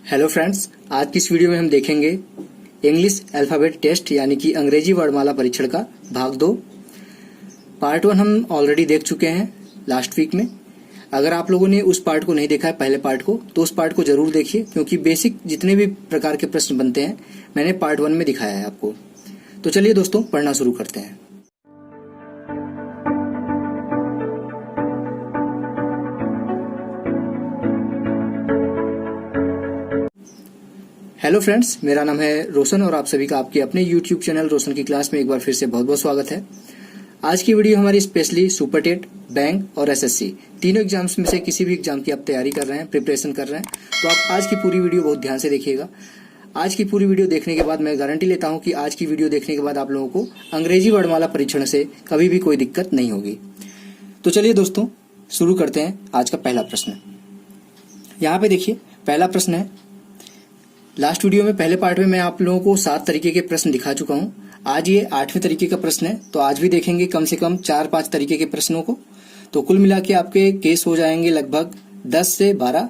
Hello friends, आज की इस वीडियो में हम देखेंगे इंग्लिश अल्फ़ाबेट टेस्ट यानी कि अंग्रेजी वर्णमाला परीक्षण का भाग 2। पार्ट 1 हम ऑलरेडी देख चुके हैं लास्ट वीक में। अगर आप लोगों ने उस पार्ट को नहीं देखा है, पहले पार्ट को, तो उस पार्ट को जरूर देखिए, क्योंकि बेसिक जितने भी प्रकार के प्रश्न बनते हैं मैंने पार्ट 1 में दिखाया है आपको। तो चलिए दोस्तों, पढ़ना शुरू करते हैं। हेलो फ्रेंड्स, मेरा नाम है रोशन और आप सभी का आपके अपने यूट्यूब चैनल रोशन की क्लास में एक बार फिर से बहुत बहुत स्वागत है। आज की वीडियो हमारी स्पेशली सुपर टेट, बैंक और एसएससी तीनों एग्जाम्स में से किसी भी एग्जाम की आप तैयारी कर रहे हैं, प्रिपरेशन कर रहे हैं, तो आप आज की पूरी वीडियो बहुत ध्यान से देखिएगा। आज की पूरी वीडियो देखने के बाद मैं गारंटी लेता हूं कि आज की वीडियो देखने के बाद आप लोगों को अंग्रेजी वर्णमाला परीक्षण से कभी भी कोई दिक्कत नहीं होगी। तो चलिए दोस्तों, शुरू करते हैं आज का पहला प्रश्न। यहाँ पे देखिए, पहला प्रश्न है, लास्ट वीडियो में पहले पार्ट में मैं आप लोगों को 7 तरीके के प्रश्न दिखा चुका हूं। आज ये 8वें तरीके का प्रश्न है, तो आज भी देखेंगे कम से कम 4-5 तरीके के प्रश्नों को। तो कुल मिला के आपके केस हो जाएंगे लगभग 10 से 12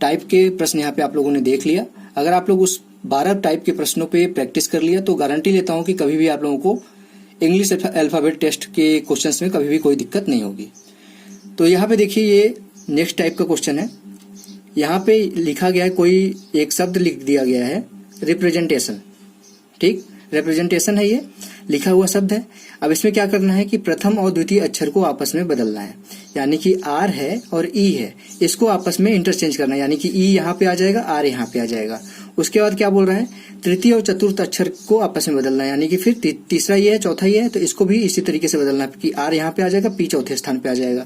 टाइप के प्रश्न यहाँ पे आप लोगों ने देख लिया। अगर आप लोग उस 12 टाइप के प्रश्नों पे प्रैक्टिस कर लिया तो गारंटी लेता हूं कि कभी भी आप लोगों को इंग्लिश अल्फाबेट टेस्ट के क्वेश्चन में कभी भी कोई दिक्कत नहीं होगी। तो यहाँ पे देखिए, ये नेक्स्ट टाइप का क्वेश्चन है। यहाँ पे लिखा गया है, कोई एक शब्द लिख दिया गया है, रिप्रेजेंटेशन। ठीक, रिप्रेजेंटेशन है, ये लिखा हुआ शब्द है। अब इसमें क्या करना है कि प्रथम और द्वितीय अक्षर को आपस में बदलना है, यानी कि आर है और ई है, इसको आपस में इंटरचेंज करना है, यानी कि ई यहाँ पे आ जाएगा, आर यहाँ पे आ जाएगा। उसके बाद क्या बोल रहा है, तृतीय और चतुर्थ अक्षर को आपस में बदलना है, यानी कि फिर तीसरा ये है, चौथा ये है, तो इसको भी इसी तरीके से बदलना है कि आर यहाँ पे आ जाएगा, पी चौथे स्थान पे आ जाएगा।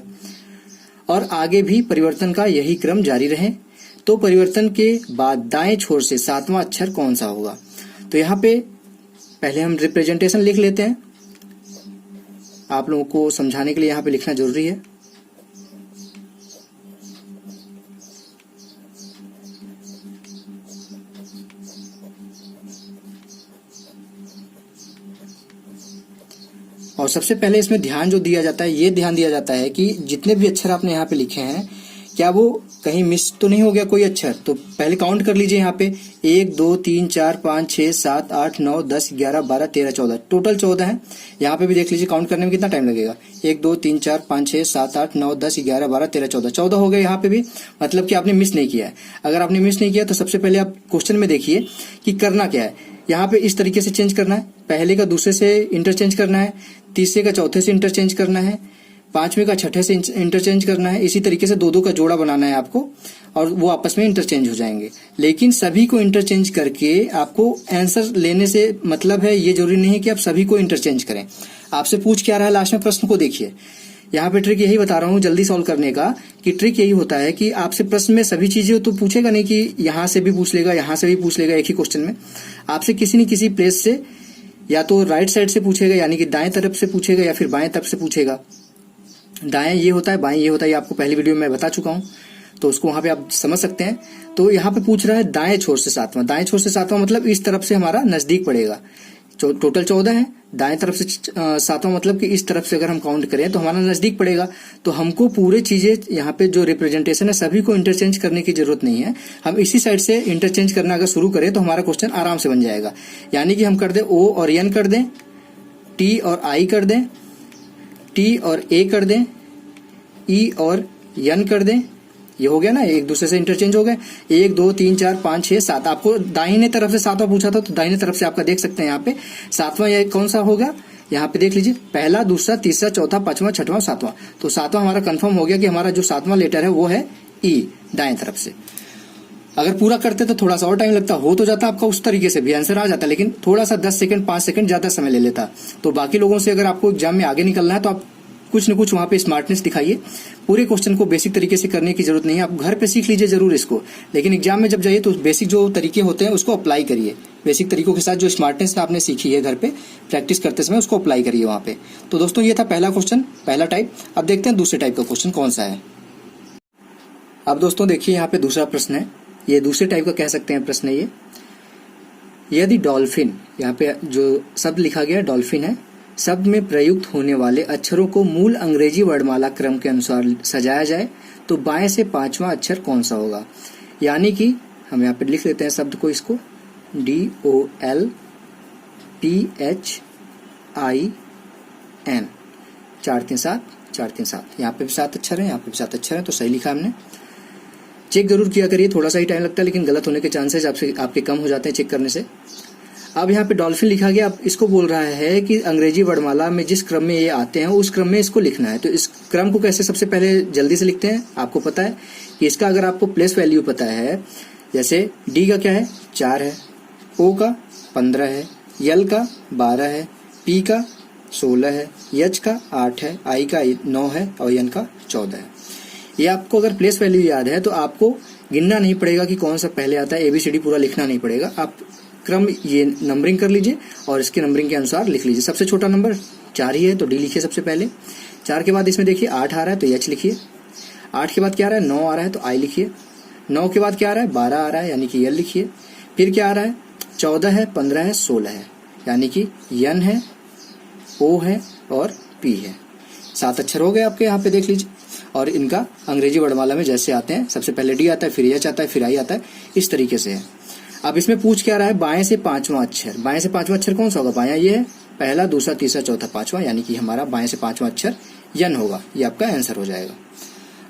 और आगे भी परिवर्तन का यही क्रम जारी रहे। तो परिवर्तन के बाद दाएं छोर से 7वां अक्षर कौन सा होगा। तो यहाँ पे पहले हम रिप्रेजेंटेशन लिख लेते हैं, आप लोगों को समझाने के लिए यहाँ पे लिखना जरूरी है। और सबसे पहले इसमें ध्यान जो दिया जाता है, ये ध्यान दिया जाता है कि जितने भी अक्षर आपने यहाँ पे लिखे हैं, क्या वो कहीं मिस तो नहीं हो गया कोई अक्षर। तो पहले काउंट कर लीजिए यहाँ पे, 1 2 3 4 5 6 7 8 9 10 11 12 13 14, टोटल 14 है। यहाँ पे भी देख लीजिए, काउंट करने में कितना टाइम लगेगा। 1 2 3 4 5 6 7 8 9 10 11 12 13 14, 14 हो गए यहाँ पे भी, मतलब कि आपने मिस नहीं किया है। अगर आपने मिस नहीं किया तो सबसे पहले आप क्वेश्चन में देखिए कि करना क्या है। यहाँ पे इस तरीके से चेंज करना है, पहले का दूसरे से इंटरचेंज करना है, तीसरे का चौथे से इंटरचेंज करना है, 5वें का छठे से इंटरचेंज करना है। इसी तरीके से 2-2 का जोड़ा बनाना है आपको, और वो आपस में इंटरचेंज हो जाएंगे। लेकिन सभी को इंटरचेंज करके आपको आंसर लेने से मतलब है, ये जरूरी नहीं है कि आप सभी को इंटरचेंज करें। आपसे पूछ क्या रहा है लास्ट में, प्रश्न को देखिए। यहाँ पे ट्रिक यही बता रहा हूँ जल्दी सॉल्व करने का, कि ट्रिक यही होता है कि आपसे प्रश्न में सभी चीजें तो पूछेगा नहीं कि यहाँ से भी पूछ लेगा, यहाँ से भी पूछ लेगा एक ही क्वेश्चन में। आपसे किसी न किसी प्लेस से, या तो राइट साइड से पूछेगा यानी कि दाएं तरफ से पूछेगा, या फिर बाएं तरफ से पूछेगा। दाएं ये होता है, बाएं ये होता है, ये आपको पहली वीडियो में बता चुका हूं, तो उसको वहां पे आप समझ सकते हैं। तो यहाँ पे पूछ रहा है दाएं छोर से 7वां, दाएं छोर से 7वां मतलब इस तरफ से हमारा नजदीक पड़ेगा। टोटल 14 है, दाएं तरफ से 7वां मतलब कि इस तरफ से अगर हम काउंट करें तो हमारा नजदीक पड़ेगा। तो हमको पूरे चीजें यहाँ पे जो रिप्रेजेंटेशन है सभी को इंटरचेंज करने की जरूरत नहीं है। हम इसी साइड से इंटरचेंज करना अगर शुरू करें तो हमारा क्वेश्चन आराम से बन जाएगा। यानी कि हम कर दें ओ और एन कर दें, टी और आई कर दें, टी और ए कर दें, ई और एन कर दें। ये हो गया ना, एक दूसरे से इंटरचेंज हो गए। 1 2 3 4 5 6 7, आपको दाहिने तरफ से 7वां पूछा था, तो दाहिने तरफ से आपका देख सकते हैं यहाँ पे 7वां ये कौन सा होगा। यहाँ पे देख लीजिए, पहला, दूसरा, तीसरा, चौथा, 5वां, 6वां, 7वां। तो 7वां हमारा कंफर्म हो गया कि हमारा जो 7वां लेटर है वो है ई, दाएं तरफ से। अगर पूरा करते तो थोड़ा सा और टाइम लगता, हो तो जाता आपका उस तरीके से भी आंसर आ जाता, लेकिन थोड़ा सा 10 सेकंड 5 सेकंड ज्यादा समय ले लेता। तो बाकी लोगों से अगर आपको एग्जाम में आगे निकलना है तो आप कुछ न कुछ वहां पे स्मार्टनेस दिखाइए। पूरे क्वेश्चन को बेसिक तरीके से करने की जरूरत नहीं है, आप घर पे सीख लीजिए जरूर इसको, लेकिन एग्जाम में जब जाइए तो बेसिक जो तरीके होते हैं उसको अप्लाई करिए। बेसिक तरीकों के साथ जो स्मार्टनेस आपने सीखी है घर पे प्रैक्टिस करते समय, उसको अप्लाई करिए वहां पे। तो दोस्तों, ये था पहला क्वेश्चन, पहला टाइप। अब देखते हैं दूसरे टाइप का क्वेश्चन कौन सा है। अब दोस्तों देखिए, यहाँ पे दूसरा प्रश्न है, ये दूसरे टाइप का कह सकते हैं प्रश्न है ये। यदि डॉल्फिन, यहाँ पे जो शब्द लिखा गया डॉल्फिन है, शब्द में प्रयुक्त होने वाले अक्षरों को मूल अंग्रेजी वर्णमाला क्रम के अनुसार सजाया जाए तो बाएं से 5वां अक्षर कौन सा होगा। यानी कि हम यहाँ पे लिख लेते हैं शब्द को, इसको DOLPHIN 4 3 7 4 3 7। यहाँ पे भी 7 अक्षर हैं, यहाँ पे भी 7 अक्षर हैं, तो सही लिखा हमने। चेक जरूर किया करिए, थोड़ा सा ही टाइम लगता है लेकिन गलत होने के चांसेस आपके कम हो जाते हैं चेक करने से। अब यहाँ पे डॉल्फिन लिखा गया। अब इसको बोल रहा है कि अंग्रेजी वर्णमाला में जिस क्रम में ये आते हैं उस क्रम में इसको लिखना है। तो इस क्रम को कैसे सबसे पहले जल्दी से लिखते हैं, आपको पता है कि इसका अगर आपको प्लेस वैल्यू पता है, जैसे डी का क्या है 4 है, ओ का 15 है, यल का 12 है, पी का 16 है, एच का 8 है, आई का 9 है और एन का 14 है। ये आपको अगर प्लेस वैल्यू याद है तो आपको गिनना नहीं पड़ेगा कि कौन सा पहले आता है, ABCD पूरा लिखना नहीं पड़ेगा। आप क्रम ये नंबरिंग कर लीजिए और इसके नंबरिंग के अनुसार लिख लीजिए। सबसे छोटा नंबर 4 ही है तो डी लिखिए सबसे पहले। 4 के बाद इसमें देखिए 8 आ रहा है तो एच लिखिए। 8 के बाद क्या आ रहा है 9 आ रहा है तो आई लिखिए। 9 के बाद क्या आ रहा है 12 आ रहा है यानी कि एल लिखिए। फिर क्या आ रहा है 14 है, 15 है, 16 है यानी कि एन है, ओ है और पी है। 7 अक्षर हो गए आपके, यहाँ पे देख लीजिए। और इनका अंग्रेजी वर्णमाला में जैसे आते हैं, सबसे पहले डी आता है, फिर एच आता है, फिर आई आता है, इस तरीके से है। अब इसमें पूछ क्या रहा है, बाएं से पांचवा अक्षर। बाएं से पांचवा अक्षर कौन सा होगा, बायां ये है, पहला, दूसरा, तीसरा, चौथा, पांचवा, यानी कि हमारा बाएं से पांचवा अक्षर यन होगा। ये आपका आंसर हो जाएगा।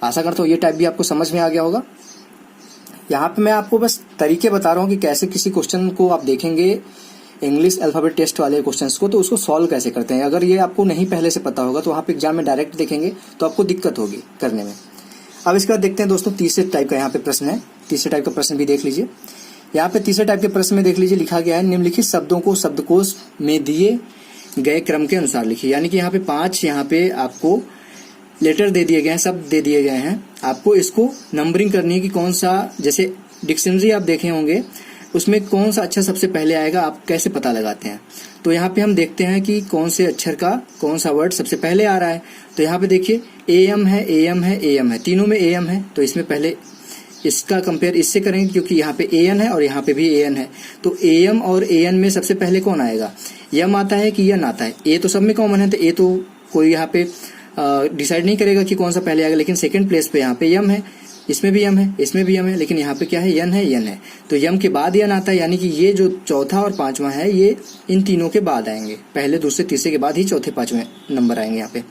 आशा करता हूँ ये टाइप भी आपको समझ में आ गया होगा। यहाँ पे मैं आपको बस तरीके बता रहा हूँ कि कैसे किसी क्वेश्चन को आप देखेंगे इंग्लिश अल्फाबेट टेस्ट वाले क्वेश्चंस को, तो उसको सॉल्व कैसे करते हैं। अगर ये आपको नहीं पहले से पता होगा तो वहाँ पे एग्जाम में डायरेक्ट देखेंगे तो आपको दिक्कत होगी करने में। अब इसके बाद देखते हैं दोस्तों तीसरे टाइप का यहाँ पे प्रश्न है। तीसरे टाइप का प्रश्न भी देख लीजिए। यहाँ पे तीसरे टाइप के प्रश्न में देख लीजिए लिखा गया है, निम्नलिखित शब्दों को शब्दकोश में दिए गए क्रम के अनुसार लिखिए। यानी कि यहाँ पे 5 यहाँ पे आपको लेटर दे दिए गए हैं, शब्द दे दिए गए हैं। आपको इसको नंबरिंग करनी है कि कौन सा, जैसे डिक्शनरी आप देखे होंगे उसमें कौन सा अक्षर सबसे पहले आएगा, आप कैसे पता लगाते हैं। तो यहाँ पे हम देखते हैं कि कौन से अक्षर का कौन सा वर्ड सबसे पहले आ रहा है। तो यहाँ पे देखिए AM है, AM है, AM है, तीनों में AM है। तो इसमें पहले इसका कंपेयर इससे करेंगे क्योंकि यहाँ पे AN है और यहाँ पे भी AN है। तो AM और AN में सबसे पहले कौन आएगा, यम आता है कि यन आता है। ए तो सब में कॉमन है तो ए तो कोई यहाँ पे डिसाइड नहीं करेगा कि कौन सा पहले आएगा। लेकिन सेकंड प्लेस पे यहाँ पे यम है, इसमें भी यम है, इसमें भी यम है, लेकिन यहाँ पे क्या है यन है, यन है। तो यम के बाद यन आता है, यानी कि ये जो चौथा और पांचवा है ये इन तीनों के बाद आएंगे। पहले, दूसरे, तीसरे के बाद ही चौथे पांचवें नंबर आएंगे यहाँ पे।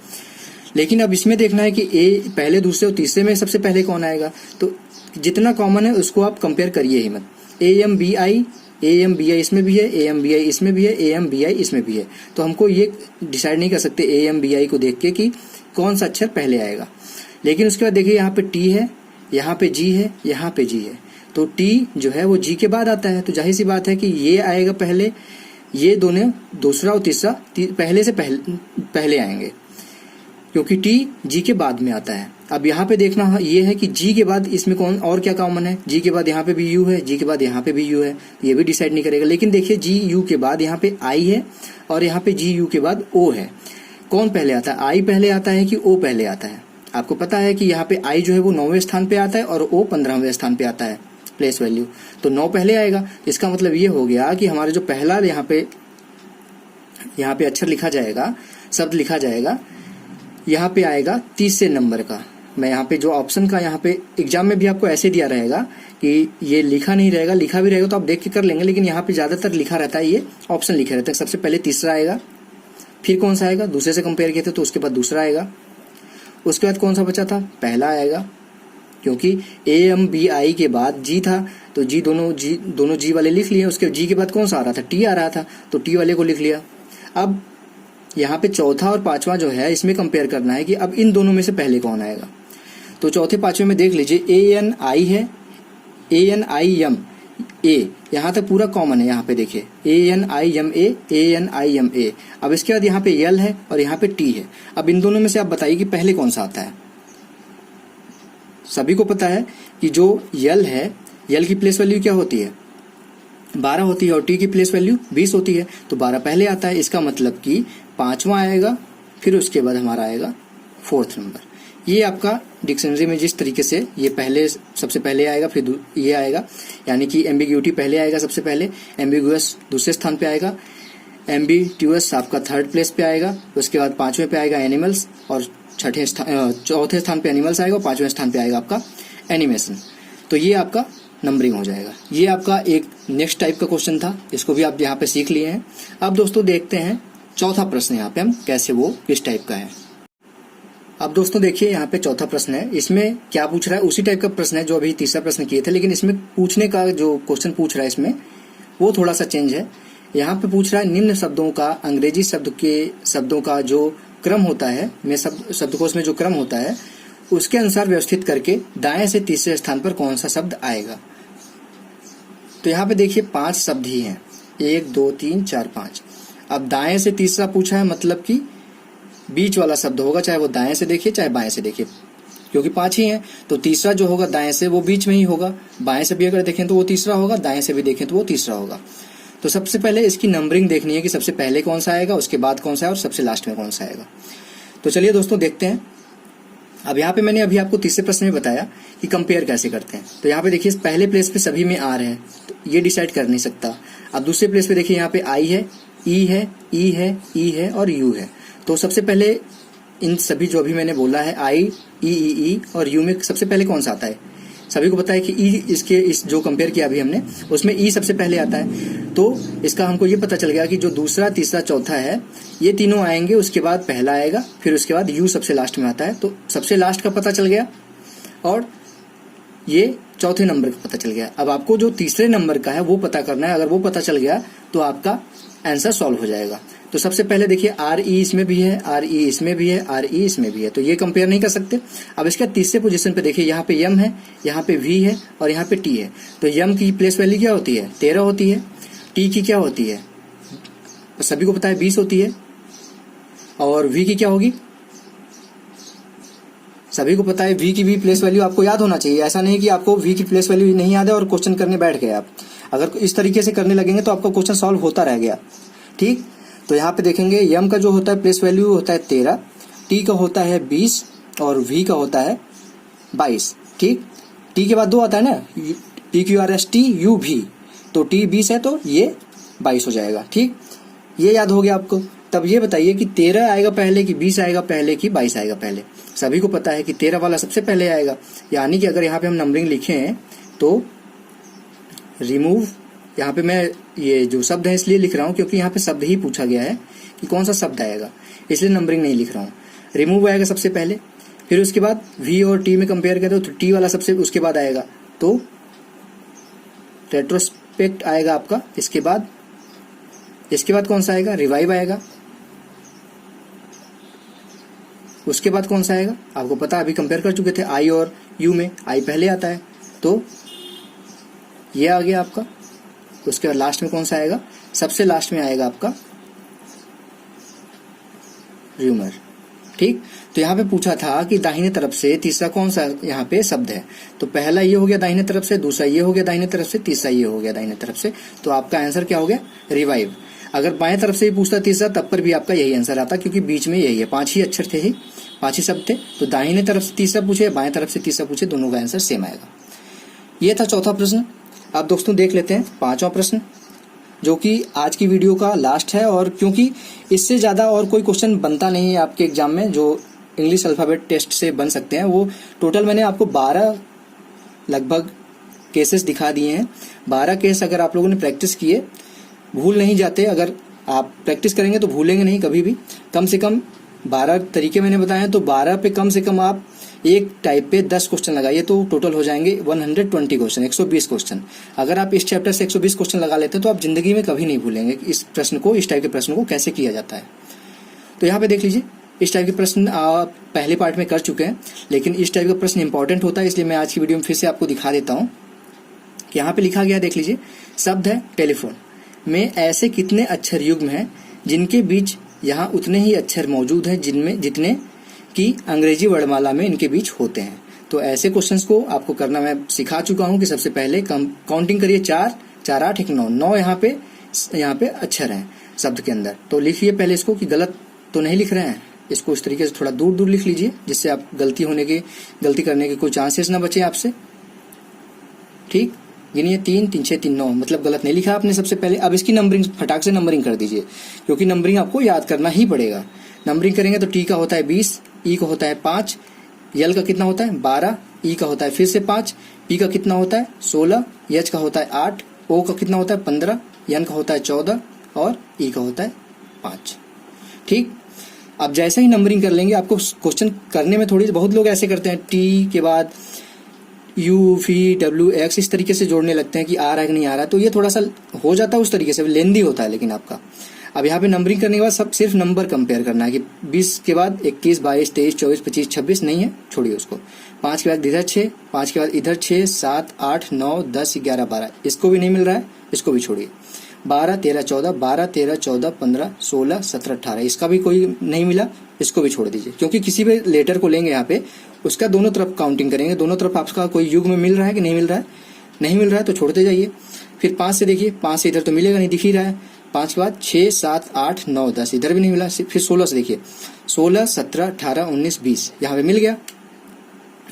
लेकिन अब इसमें देखना है कि ए पहले, दूसरे और तीसरे में सबसे पहले कौन आएगा। तो जितना कॉमन है उसको आप कंपेयर करिए ही मत। AMBI इसमें भी है, AMBI इसमें भी है, AMBI इसमें भी है। तो हमको ये डिसाइड नहीं कर सकते AMBI को देख के कि कौन सा अक्षर पहले आएगा। लेकिन उसके बाद देखिए यहाँ पे T है, यहाँ पे G है, यहाँ पे G है। तो T जो है वो G के बाद आता है। तो जाहिर सी बात है कि ये आएगा पहले, ये दोनों दूसरा और तीसरा पहले से पहले आएंगे क्योंकि T G के बाद में आता है। अब यहाँ पे देखना ये है कि G के बाद इसमें कौन और क्या कॉमन है। G के बाद यहाँ पे भी U है, G के बाद यहाँ पे भी U है, ये भी डिसाइड नहीं करेगा। लेकिन देखिए G U के बाद यहाँ पे I है और यहाँ पे G U के बाद O है। कौन पहले आता है, I पहले आता है कि O पहले आता है। आपको पता है कि यहाँ पे I जो है वो 9वें स्थान पे आता है और O 15वें स्थान पे आता है प्लेस वैल्यू। तो 9 पहले आएगा। इसका मतलब ये हो गया कि हमारे जो पहला यहाँ पे अक्षर लिखा जाएगा, शब्द लिखा जाएगा, यहाँ पे आएगा 30 नंबर का। मैं यहाँ पे जो ऑप्शन का यहाँ पे एग्जाम में भी आपको ऐसे दिया रहेगा कि ये लिखा नहीं रहेगा, लिखा भी रहेगा तो आप देख के कर लेंगे। लेकिन यहाँ पे ज्यादातर लिखा रहता है, ये ऑप्शन लिखे रहते हैं। सबसे पहले तीसरा आएगा, फिर कौन सा आएगा, दूसरे से कंपेयर किए थे तो उसके बाद दूसरा आएगा। उसके बाद कौन सा बचा था, पहला आएगा क्योंकि AMBI के बाद G था तो दोनों G वाले लिख लिए। उसके G के बाद कौन सा आ रहा था, T आ रहा था तो T वाले को लिख लिया। अब यहाँ पे चौथा और पांचवा जो है इसमें कंपेयर करना है कि अब इन दोनों में से पहले कौन आएगा। तो चौथे पांचवे में देख लीजिए ANI है, ANIM A, यहाँ तक पूरा कॉमन है। यहाँ पे देखिए ANIMA, ANIMA। अब इसके बाद यहाँ पे L है और यहाँ पे T है। अब इन दोनों में से आप बताइए कि पहले कौन सा आता है। सभी को पता है कि जो L है, L की प्लेस वैल्यू क्या होती है, 12 होती है और T की प्लेस वैल्यू 20 होती है। तो 12 पहले आता है। इसका मतलब कि पांचवा आएगा, फिर उसके बाद हमारा आएगा 4th नंबर। ये आपका डिक्शनरी में जिस तरीके से ये पहले सबसे पहले आएगा, फिर ये आएगा, यानी कि एम्बिग्यूटी पहले आएगा सबसे पहले, एम्बिगुअस दूसरे स्थान पे आएगा, एम्बिट्यूअस आपका 3rd प्लेस पे आएगा। उसके बाद 5वें पे आएगा एनिमल्स और चौथे स्थान पे एनिमल्स आएगा और 5वें स्थान पे आएगा आपका एनिमेशन। तो ये आपका नंबरिंग हो जाएगा। ये आपका एक नेक्स्ट टाइप का क्वेश्चन था, इसको भी आप यहाँ पे सीख लिए हैं। अब दोस्तों देखते हैं चौथा प्रश्न यहाँ पे हम कैसे वो किस टाइप का है। अब दोस्तों देखिए यहाँ पे चौथा प्रश्न है, इसमें क्या पूछ रहा है उसी टाइप का प्रश्न है जो अभी तीसरा प्रश्न किए थे, लेकिन इसमें पूछने का जो क्वेश्चन पूछ रहा है इसमें वो थोड़ा सा चेंज है। यहाँ पे पूछ रहा है निम्न शब्दों का अंग्रेजी शब्दों का जो क्रम होता है, में शब्दकोश में जो क्रम होता है उसके अनुसार व्यवस्थित करके दाएं से तीसरे स्थान पर कौन सा शब्द आएगा। तो यहाँ पे देखिए 5 शब्द ही हैं, 1 2 3 4 5। अब दाएं से तीसरा पूछा है, मतलब कि बीच वाला शब्द होगा, चाहे वो दाएं से देखिए चाहे बाएं से देखिए, क्योंकि 5 ही हैं। तो तीसरा जो होगा दाएं से वो बीच में ही होगा, बाएं से भी अगर देखें तो वो तीसरा होगा, दाएं से भी देखें तो वो तीसरा होगा। तो सबसे पहले इसकी नंबरिंग देखनी है कि सबसे पहले कौन सा आएगा, उसके बाद कौन सा है और सबसे लास्ट में कौन सा आएगा। तो चलिए दोस्तों देखते हैं। अब यहाँ पे मैंने अभी आपको तीसरे प्रश्न में बताया कि कंपेयर कैसे करते हैं। तो यहाँ पे देखिए पहले प्लेस पे सभी में आर है, तो ये डिसाइड कर नहीं सकता। अब दूसरे प्लेस पे देखिए यहाँ पे आई है, ई है, ई है, ई है और यू है। तो सबसे पहले इन सभी जो अभी मैंने बोला है आई, ई और यू में सबसे पहले कौन सा आता है। सभी को पता है कि ई इस जो कंपेयर किया अभी हमने उसमें ई सबसे पहले आता है। तो इसका हमको ये पता चल गया कि जो दूसरा तीसरा चौथा है ये तीनों आएंगे, उसके बाद पहला आएगा, फिर उसके बाद यू सबसे लास्ट में आता है। तो सबसे लास्ट का पता चल गया और ये चौथे नंबर का पता चल गया। अब आपको जो तीसरे नंबर का है वो पता करना है। अगर वो पता चल गया तो आपका आंसर सॉल्व हो जाएगा। तो सबसे पहले देखिए आर ई इसमें भी है, आर ई इसमें भी है, आर ई इसमें भी है, तो ये कंपेयर नहीं कर सकते। अब इसके तीसरे पोजीशन पे देखिए यहाँ पे यम है, यहाँ पे वी है और यहाँ पे टी है। तो यम की प्लेस वैल्यू क्या होती है 13 होती है, टी की क्या होती है सभी को पता है 20 होती है, और वी की क्या होगी सभी को पता है। वी की भी प्लेस वैल्यू आपको याद होना चाहिए, ऐसा नहीं कि आपको वी की प्लेस वैल्यू नहीं याद है और क्वेश्चन करने बैठ गए आप। अगर इस तरीके से करने लगेंगे तो आपका क्वेश्चन सॉल्व होता रह गया। ठीक, तो यहाँ पे देखेंगे यम का जो होता है प्लेस वैल्यू होता है 13, टी का होता है 20 और वी का होता है 22। ठीक, टी के बाद 2 आता है ना, P Q R S T U भी, तो टी 20 है तो ये 22 हो जाएगा। ठीक, ये याद हो गया आपको। तब ये बताइए कि 13 आएगा पहले कि 20 आएगा पहले कि 22 आएगा पहले। सभी को पता है कि 13 वाला सबसे पहले आएगा, यानी कि अगर यहाँ पे हम नंबरिंग लिखें तो रिमूव, यहाँ पे मैं ये जो शब्द है इसलिए लिख रहा हूँ क्योंकि यहाँ पे शब्द ही पूछा गया है कि कौन सा शब्द आएगा, इसलिए नंबरिंग नहीं लिख रहा हूँ। रिमूव आएगा सबसे पहले, फिर उसके बाद वी और टी में कंपेयर करें तो टी वाला सबसे उसके बाद आएगा, तो रेट्रोस्पेक्ट आएगा आपका। इसके बाद कौन सा आएगा, रिवाइव आएगा। उसके बाद कौन सा आएगा आपको पता, अभी कंपेयर कर चुके थे आई और यू में, आई पहले आता है तो ये आ गया आपका। उसके बाद लास्ट में कौन सा आएगा, सबसे लास्ट में आएगा आपका र्यूमर। ठीक, तो यहाँ पे पूछा था कि दाहिने तरफ से तीसरा कौन सा यहाँ पे शब्द है। तो पहला ये हो गया दाहिने तरफ से, दूसरा ये हो गया दाहिने तरफ से, तीसरा ये हो गया दाहिने तरफ से। तो आपका आंसर क्या हो गया, रिवाइव। अगर बाएं तरफ से ही पूछता तीसरा तब पर भी आपका यही आंसर आता, क्योंकि बीच में यही है, 5 ही अक्षर थे, 5 ही शब्द थे। तो दाहिने तरफ से तीसरा पूछे, बाएं तरफ से तीसरा पूछे, दोनों का आंसर सेम आएगा। ये था चौथा प्रश्न। अब दोस्तों देख लेते हैं पांचवा प्रश्न, जो कि आज की वीडियो का लास्ट है, और क्योंकि इससे ज्यादा और कोई क्वेश्चन बनता नहीं है आपके एग्जाम में जो इंग्लिश अल्फाबेट टेस्ट से बन सकते हैं। वो टोटल मैंने आपको 12 लगभग केसेस दिखा दिए हैं। 12 केस अगर आप लोगों ने प्रैक्टिस किए, भूल नहीं जाते। अगर आप प्रैक्टिस करेंगे तो भूलेंगे नहीं कभी भी। कम से कम 12 तरीके मैंने बताए हैं, तो 12 पे कम से कम आप एक टाइप पे 10 क्वेश्चन लगाइए, तो टोटल हो जाएंगे 120 क्वेश्चन, 120 क्वेश्चन। अगर आप इस चैप्टर से 120 क्वेश्चन लगा लेते हैं तो आप जिंदगी में कभी नहीं भूलेंगे कि इस टाइप के प्रश्न को कैसे किया जाता है। तो यहाँ पे देख लीजिए, इस टाइप के प्रश्न आप पहले पार्ट में कर चुके हैं, लेकिन इस टाइप का प्रश्न इंपॉर्टेंट होता है, इसलिए मैं आज की वीडियो में फिर से आपको दिखा देता हूँ। यहाँ पे लिखा गया देख लीजिए, शब्द है टेलीफोन में ऐसे कितने अक्षर युग्म हैं जिनके बीच यहाँ उतने ही अक्षर मौजूद हैं जितने कि अंग्रेजी वर्णमाला में इनके बीच होते हैं। तो ऐसे क्वेश्चंस को आपको करना मैं सिखा चुका हूँ कि सबसे पहले काउंटिंग करिए, 4 4 8 9 यहाँ पे अक्षर हैं शब्द के अंदर। तो लिखिए पहले इसको कि गलत तो नहीं लिख रहे हैं, इसको इस तरीके से थोड़ा दूर दूर लिख लीजिए, जिससे आप गलती करने के कोई चांसेस ना बचे आपसे। ठीक, गिनिए 3 3 6 3 9, मतलब गलत नहीं लिखा आपने सबसे पहले। अब इसकी नंबरिंग फटाक से नंबरिंग कर दीजिए, क्योंकि नंबरिंग आपको याद करना ही पड़ेगा। नंबरिंग करेंगे तो टी का होता है 20, ई का होता है 5, यल का कितना होता है 12, ई का होता है फिर से 5, पी का कितना होता है 16, एच का होता है 8, ओ का कितना होता है 15, एन का होता है 14 और ई का होता है 5। ठीक, अब जैसे ही नंबरिंग कर लेंगे आपको क्वेश्चन करने में थोड़ी, बहुत लोग ऐसे करते हैं टी के बाद यू वी डब्ल्यू एक्स इस तरीके से जोड़ने लगते हैं कि आ रहा है कि नहीं आ रहा है, तो ये थोड़ा सा हो जाता है उस तरीके से, लेंदी होता है। लेकिन आपका अब यहाँ पे नंबरिंग करने के बाद सब सिर्फ नंबर कंपेयर करना है कि 20 के बाद 21, 22, 23, 24, 25, 26 नहीं है, छोड़िए उसको। 5 के बाद इधर 6, 5 के बाद इधर 6, 7, 8, 9, 10, 11, 12, इसको भी नहीं मिल रहा है, इसको भी छोड़िए। 12, 13, 14, 12, 13, 14, 15, 16, 17, 18, इसका भी कोई नहीं मिला, इसको भी छोड़ दीजिए। क्योंकि किसी भी लेटर को लेंगे यहाँ पे उसका दोनों तरफ काउंटिंग करेंगे, दोनों तरफ आपका कोई युग में मिल रहा है कि नहीं मिल रहा है, नहीं मिल रहा है तो छोड़ते जाइए। फिर 5 से देखिए, 5 से इधर तो मिलेगा नहीं, दिख ही रहा है। 5 के बाद 6, 7, 8, 9, 10, इधर भी नहीं मिला। फिर 16 से देखिए, 16, 17, 18, 19, 20, यहाँ पे मिल गया।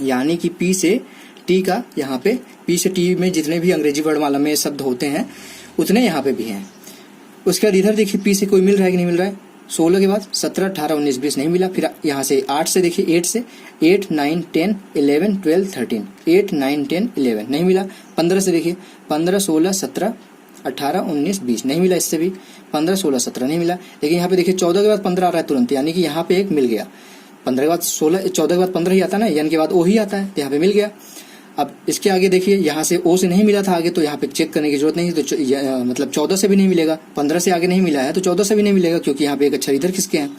यानी कि पी से टी का, यहाँ पे पी से टी में जितने भी अंग्रेजी वर्णमाला में शब्द होते हैं उतने यहाँ पे भी हैं। उसके बाद इधर देखिए पी से कोई मिल रहा है कि नहीं मिल रहा है। 16 के बाद 17, 18, 19, 20 नहीं मिला। फिर यहाँ से 8 से देखिए, 8 से 8, 9, 10, 11, 12, 13, 8, 9, 10, 11 नहीं मिला। 15 से देखिए, 15, 16, 17, 18, 19, 20 नहीं मिला, इससे भी 15, 16, 17 नहीं मिला। लेकिन यहाँ पे देखिए 14 के बाद 15 आ रहा है तुरंत, यानी कि यहाँ पे एक मिल गया। 15 के बाद 16, 14 के बाद 15 ही आता है ना, यानी के बाद ओ ही आता है, तो यहाँ पे मिल गया। अब इसके आगे देखिए, यहाँ से ओ से नहीं मिला था आगे, तो यहाँ पे चेक करने की जरूरत नहीं, तो मतलब 14 से भी नहीं मिलेगा। 15 से आगे नहीं मिला है तो 14 से भी नहीं मिलेगा, क्योंकि यहाँ पे एक अक्षर इधर खिसके हैं।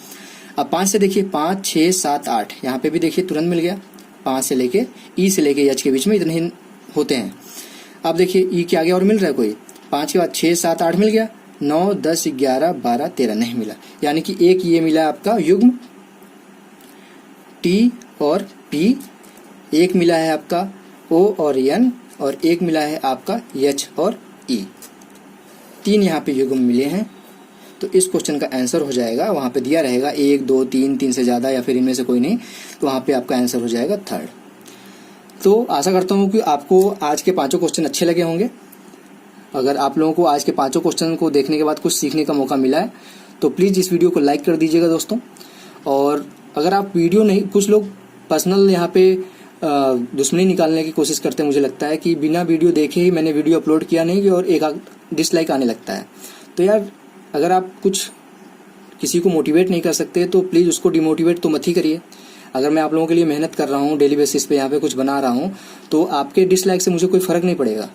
अब 5 से देखिए, 5, 6, 7, 8, यहाँ पे भी देखिए तुरंत मिल गया। 5 से लेके ई से लेके एच के बीच में इतने होते हैं। अब देखिए ई के आगे और मिल रहा है कोई, 5 के बाद 6, 7, 8 मिल गया। 9, 10, 11, 12, 13 नहीं मिला, यानी कि एक ये मिला आपका युग्म टी और पी, एक मिला है आपका ओ और एन, और एक मिला है आपका एच और ई। 3 यहाँ पे युग्म मिले हैं। तो इस क्वेश्चन का आंसर हो जाएगा, वहाँ पे दिया रहेगा 1, 2, 3, 3 से ज़्यादा या फिर इनमें से कोई नहीं, तो वहाँ पे आपका आंसर हो जाएगा 3rd। तो आशा करता हूँ कि आपको आज के 5 क्वेश्चन अच्छे लगे होंगे। अगर आप लोगों को आज के 5 क्वेश्चन को देखने के बाद कुछ सीखने का मौका मिला है तो प्लीज़ इस वीडियो को लाइक कर दीजिएगा दोस्तों। और अगर आप वीडियो नहीं, कुछ लोग पर्सनल यहाँ पे दुश्मनी निकालने की कोशिश करते हैं, मुझे लगता है कि बिना वीडियो देखे ही मैंने वीडियो अपलोड किया नहीं और एक डिसलाइक आने लगता है। तो यार, अगर आप कुछ किसी को मोटिवेट नहीं कर सकते तो प्लीज़ उसको डिमोटिवेट तो मत ही करिए। अगर मैं आप लोगों के लिए मेहनत कर रहा हूँ, डेली बेसिस पे यहाँ पे कुछ बना रहा हूँ, तो आपके डिसलाइक से मुझे कोई फ़र्क नहीं पड़ेगा,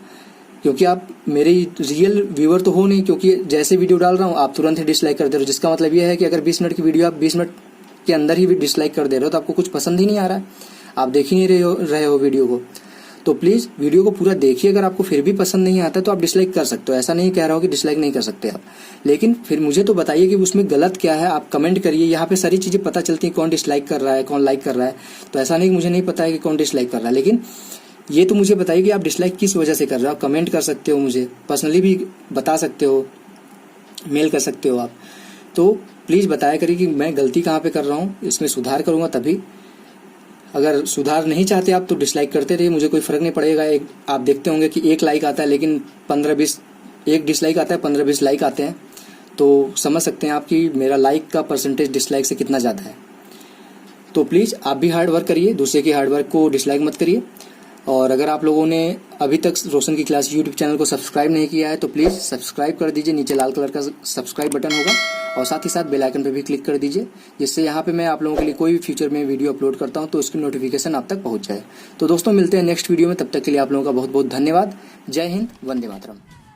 क्योंकि आप मेरे रियल व्यूअर तो हो नहीं। क्योंकि जैसे वीडियो डाल रहा हूँ आप तुरंत ही डिसलाइक कर दे रहे हो, जिसका मतलब यह है कि अगर 20 मिनट की वीडियो आप 20 मिनट के अंदर ही डिसलाइक कर दे रहे हो तो आपको कुछ पसंद ही नहीं आ रहा है, आप देख ही नहीं रहे हो वीडियो को। तो प्लीज़ वीडियो को पूरा देखिए। अगर आपको फिर भी पसंद नहीं आता तो आप डिसलाइक कर सकते हो, ऐसा नहीं कह रहा हूँ कि डिसलाइक नहीं कर सकते आप, लेकिन फिर मुझे तो बताइए कि उसमें गलत क्या है। आप कमेंट करिए, यहाँ पे सारी चीज़ें पता चलती हैं, कौन डिसलाइक कर रहा है, कौन लाइक कर रहा है। तो ऐसा नहीं कि मुझे नहीं पता है कि कौन डिसलाइक कर रहा है, लेकिन ये तो मुझे बताइए कि आप डिसलाइक किस वजह से कर रहे हो। आप कमेंट कर सकते हो, मुझे पर्सनली भी बता सकते हो, मेल कर सकते हो आप। तो प्लीज़ बताया करिए कि मैं गलती कहाँ पे कर रहा हूँ, इसमें सुधार करूँगा तभी। अगर सुधार नहीं चाहते आप तो डिसलाइक करते रहिए, मुझे कोई फ़र्क नहीं पड़ेगा। एक आप देखते होंगे कि 1 लाइक आता है, लेकिन 15-20 एक डिसलाइक आता है, 15-20 लाइक आते हैं, तो समझ सकते हैं आप कि मेरा लाइक का परसेंटेज डिसलाइक से कितना ज़्यादा है। तो प्लीज़ आप भी हार्ड वर्क करिए, दूसरे की हार्ड वर्क को डिसलाइक मत करिए। और अगर आप लोगों ने अभी तक रोशन की क्लास यूट्यूब चैनल को सब्सक्राइब नहीं किया है तो प्लीज़ सब्सक्राइब कर दीजिए, नीचे लाल कलर का सब्सक्राइब बटन होगा, और साथ ही साथ बेल आइकन पर भी क्लिक कर दीजिए, जिससे यहाँ पे मैं आप लोगों के लिए कोई भी फ्यूचर में वीडियो अपलोड करता हूँ तो उसकी नोटिफिकेशन आप तक पहुँच जाए। तो दोस्तों मिलते हैं नेक्स्ट वीडियो में, तब तक के लिए आप लोगों का बहुत बहुत धन्यवाद। जय हिंद, वंदे मातरम।